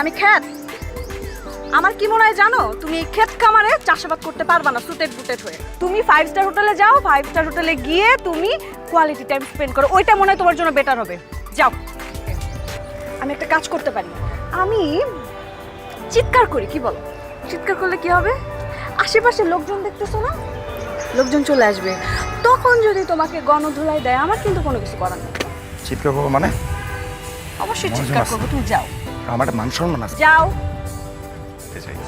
আমি ক্ষেত? আমার কি মনে হয় জানো, তুমি ক্ষেত কামারে চাষাবাদ করতে পারবা না সুটেড বুটেড হয়ে। তুমি 5 স্টার হোটেলে যাও, 5 স্টার হোটেলে গিয়ে তুমি কোয়ালিটি টাইম স্পেন্ড করো, ওইটা মনে হয় তোমার জন্য বেটার হবে। যাও। আমি একটা কাজ করতে পারি, আমি চিৎকার করি, কি বলো? চিৎকার করলে কি হবে? আশেপাশে লোকজন দেখতেছো না, লোকজন চলে আসবে, তখন যদি তোমাকে গণধুলাই দেয় আমার কিন্তু কোনো কিছু করার নেই। চিৎকার করবো মানে? অবশ্যই চিৎকার করবো, তুমি যাও। আমার একটা মান সম্মান আছে। যাও।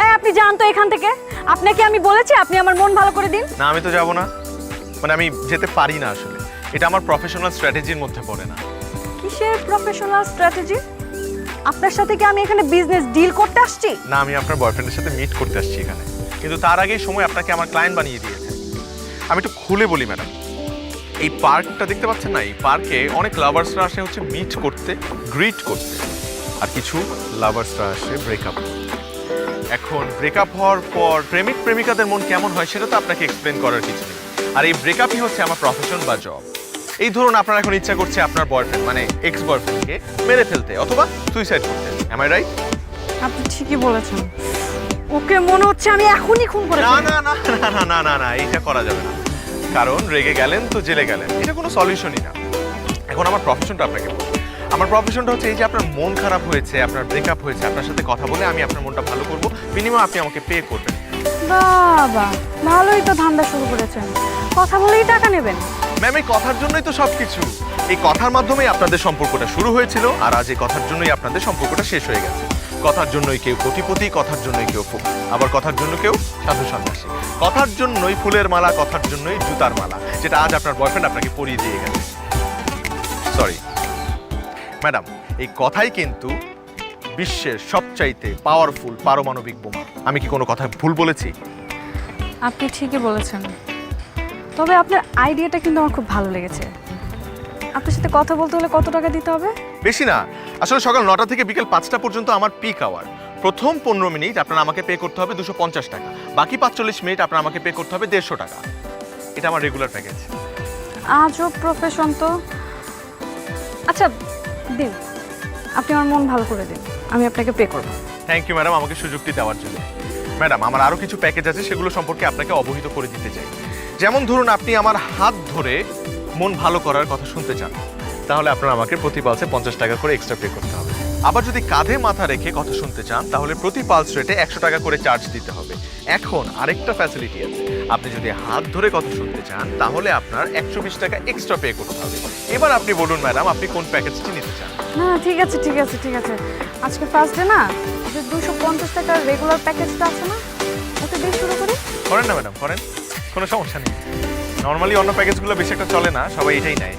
এই আপনি যান তো এখান থেকে। আপনাকে আমি বলেছি আপনি আমার মন ভালো করে দিন। না, আমি তো যাব না, মানে আমি যেতে পারি না আসলে। এটা আমার প্রফেশনাল স্ট্র্যাটেজির মধ্যে পড়ে না। কিসের প্রফেশনাল স্ট্র্যাটেজি? আপনার সাথে কি আমি এখানে বিজনেস ডিল করতে আসছি? না, আমি আপনার বয়ফ্রেন্ডের সাথে মিট করতে আসছি এখানে, কিন্তু তার আগেই সময় আপনাকে আমার ক্লায়েন্ট বানিয়ে দিয়েছে। আমি একটু খুলে বলি ম্যাডাম, এই পার্কটা দেখতে পাচ্ছেন না, এই পার্কে অনেক লাভার্সরা আসে হচ্ছে মিট করতে, গ্রিট করতে, আর কিছু লাভার্সরা আসে ব্রেকআপ। এখন ব্রেকআপ হওয়ার পর প্রেমিক প্রেমিকাদের মন কেমন হয় সেটা তো আপনাকে এক্সপ্লেন করার কিছু নেই। আর এই ব্রেকআপই হচ্ছে আমার প্রফেশন বা জব। এই ধরুন আপনার এখন ইচ্ছা করছে আপনার বয়ফ্রেন্ড মানে এক্স বয়ফ্রেন্ডকে মেরে ফেলতে অথবা সুইসাইড করতে, এম আই রাইট? আপনি ঠিকই বলেছেন। ওকে মনে হচ্ছে আমি এখনই খুন করে না ফেলবো। না না না না না না না, এইটা করা যাবে না, কারণ রেগে গেলেন তো জেলে গেলেন, এটা কোনো সলিউশনই না। এখন আমার প্রফেশনটা আপনাকে বলবো, আমার প্রফেশনটা হচ্ছে এই যে আপনার মন খারাপ হয়েছে, আপনার ব্রেকআপ হয়েছে, আপনার সাথে কথা বলে আমি আপনার মনটা ভালো করবো, মিনিমাম আপনি আমাকে পে করবেন। বাবা, ভালোই তো ধান্দা শুরু করেছেন, কথা বলেই টাকা নেবেন। ম্যাম, এই কথার জন্যই তো সবকিছু। এই কথার মাধ্যমেই আপনাদের সম্পর্কটা শুরু হয়েছিল, আর আজ এই কথার জন্যই আপনাদের সম্পর্কটা শেষ হয়ে গেছে। কথার জন্যই কেউ কোটিপতি, কথার জন্যই কেউ ফকির, আবার কথার জন্য কেউ সাধু সন্ন্যাসী, কথার জন্যই ফুলের মালা, কথার জন্যই জুতার মালা, যেটা আজ আপনার বয়ফ্রেন্ড আপনাকে পরিয়ে দিয়ে গেছে। সরি ম্যাডাম, এই কথাই কিন্তু বিশ্বের সবচাইতে পাওয়ারফুল পারমাণবিক বোমা। আমি কি কোনো কথা ভুল বলেছি? আপনি ঠিকই বলেছেন, তবে আপনার আইডিয়াটা কিন্তু আমার খুব ভালো লেগেছে। আপনার সাথে কথা বলতে হলে কত টাকা দিতে হবে? বেশি না, আসলে সকাল 9টা থেকে বিকেল 5টা পর্যন্ত আমার পিক আওয়ার। প্রথম 15 মিনিট আপনার আমাকে পে করতে হবে 250 টাকা, বাকি 45 মিনিট আপনার আমাকে পে করতে হবে 150 টাকা। এটা আমার রেগুলার প্যাকেজ। আজও প্রফেশন তো। আচ্ছা দিন, আপনি আমার মন ভালো করে দিন, আমি আপনাকে পে করব। থ্যাংক ইউ ম্যাডাম আমাকে সুযোগটি দেওয়ার জন্য। ম্যাডাম, আমার আরও কিছু প্যাকেজ আছে, সেগুলো সম্পর্কে আপনাকে অবহিত করে দিতে চাই। যেমন ধরুন, আপনি আমার হাত ধরে মন ভালো করার কথা শুনতে চান, তাহলে আপনার আমাকে প্রতি পালসে 50 টাকা করে এক্সট্রা পে করতে হবে। আবার যদি কাঁধে মাথা রেখে কথা শুনতে চান, তাহলে প্রতি পালস রেটে 100 টাকা করে চার্জ দিতে হবে। এখন আরেকটা ফ্যাসিলিটি আছে, আপনি যদি হাত ধরে কথা শুনতে চান, তাহলে আপনার 120 টাকা এক্সট্রা পে করতে হবে। এবার আপনি বলুন ম্যাডাম, আপনি কোন প্যাকেজটি নিতে চান? না ঠিক আছে ঠিক আছে ঠিক আছে, আজকে ফার্স্ট ডে না, যে 250 টাকার রেগুলার প্যাকেজটা আছে না, ওটা দিয়ে শুরু করি। করেন না ম্যাডাম, করেন, কোনো সমস্যা নেই। নর্মালি অন্য প্যাকেজগুলো বেশি একটা চলে না, সবাই এটাই নেয়।